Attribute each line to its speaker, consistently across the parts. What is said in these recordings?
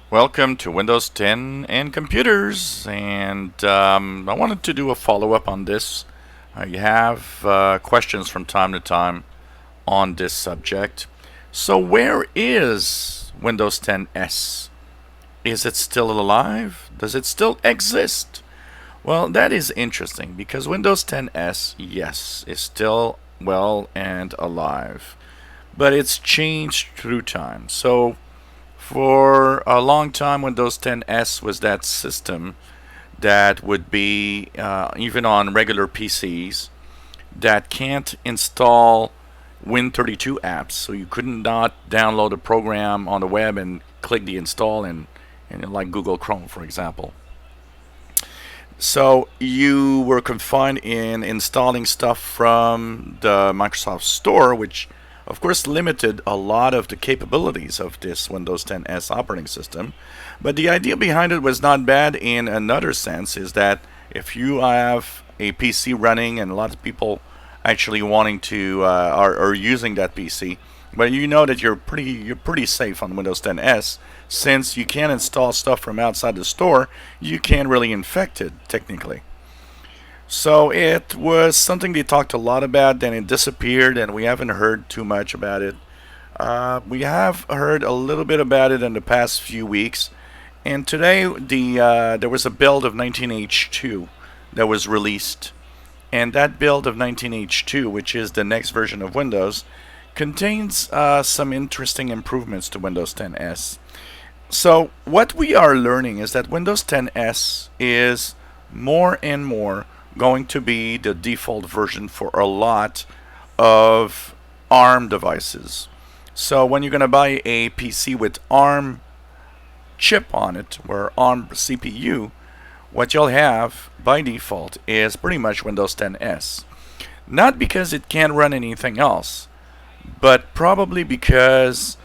Speaker 1: Welcome to Windows 10 and computers, and I wanted to do a follow-up on this. I have questions from time to time on this subject. So where is Windows 10s? Is it still alive? Does it still exist? Well, that is interesting because Windows 10s, yes, is still well and alive, but it's changed through time. So for a long time, Windows 10s was that system that would be even on regular PCs that can't install Win32 apps, so you couldn't not download a program on the web and click the install in like Google Chrome, for example. So you were confined in installing stuff from the Microsoft Store, which of course limited a lot of the capabilities of this Windows 10s operating system. But the idea behind it was not bad in another sense, is that if you have a PC running and a lot of people actually wanting to are using that PC, but you know that you're pretty safe on Windows 10s, since you can't install stuff from outside the store. You can't really infect it technically. So it was something they talked a lot about, then it disappeared, and we haven't heard too much about it. We have heard a little bit about it in the past few weeks, and today there was a build of 19H2 that was released, and that build of 19H2, which is the next version of Windows, contains some interesting improvements to Windows 10s. So what we are learning is that Windows 10s is more and more going to be the default version for a lot of ARM devices. So when you're going to buy a PC with ARM chip on it, or ARM CPU, what you'll have by default is pretty much Windows 10s. Not because it can't run anything else, but probably because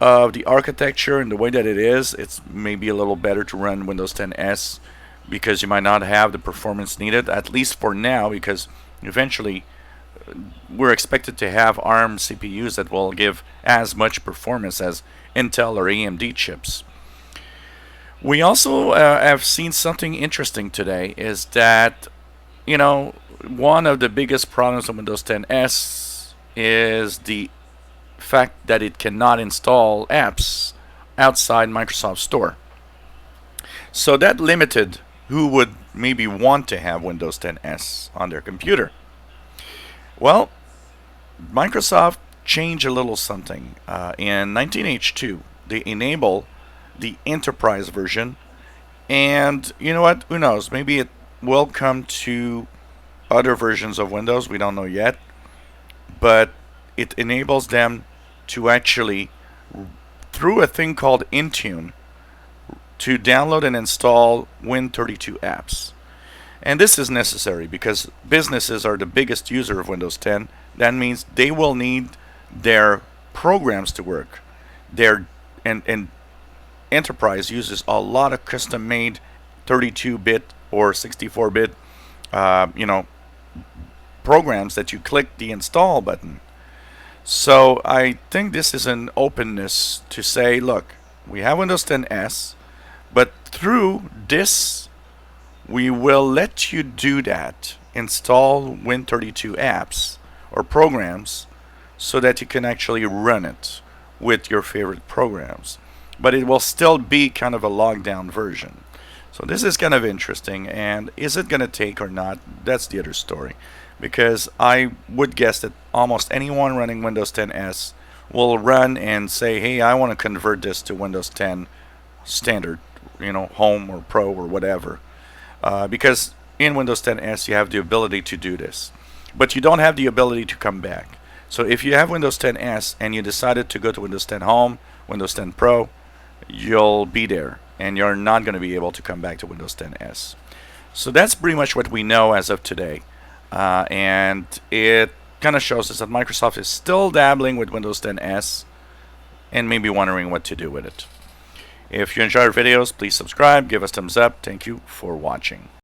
Speaker 1: of the architecture and the way that it is. It's maybe a little better to run Windows 10s because you might not have the performance needed, at least for now, because eventually we're expected to have ARM CPUs that will give as much performance as Intel or AMD chips. We also have seen something interesting today, is that, one of the biggest problems of Windows 10s is the fact that it cannot install apps outside Microsoft Store. So that limited who would maybe want to have Windows 10s on their computer. Well, Microsoft changed a little something. In 19H2, they enable the enterprise version, and you know what? Who knows? Maybe it will come to other versions of Windows. We don't know yet, but it enables them to actually, through a thing called Intune, to download and install Win32 apps. And this is necessary because businesses are the biggest user of Windows 10. That means they will need their programs to work. And enterprise uses a lot of custom-made 32-bit or 64-bit, programs that you click the install button. So I think this is an openness to say, look, we have Windows 10s, but through this, we will let you do that. Install Win32 apps or programs so that you can actually run it with your favorite programs. But it will still be kind of a locked down version. So this is kind of interesting, and is it going to take or not? That's the other story. Because I would guess that almost anyone running Windows 10s will run and say, hey, I want to convert this to Windows 10 standard, home or pro or whatever. Because in Windows 10s you have the ability to do this, but you don't have the ability to come back. So if you have Windows 10s and you decided to go to Windows 10 Home, Windows 10 Pro, you'll be there and you're not going to be able to come back to Windows 10s. So that's pretty much what we know as of today. And it kind of shows us that Microsoft is still dabbling with Windows 10s and maybe wondering what to do with it. If you enjoy our videos, please subscribe, give us thumbs up. Thank you for watching.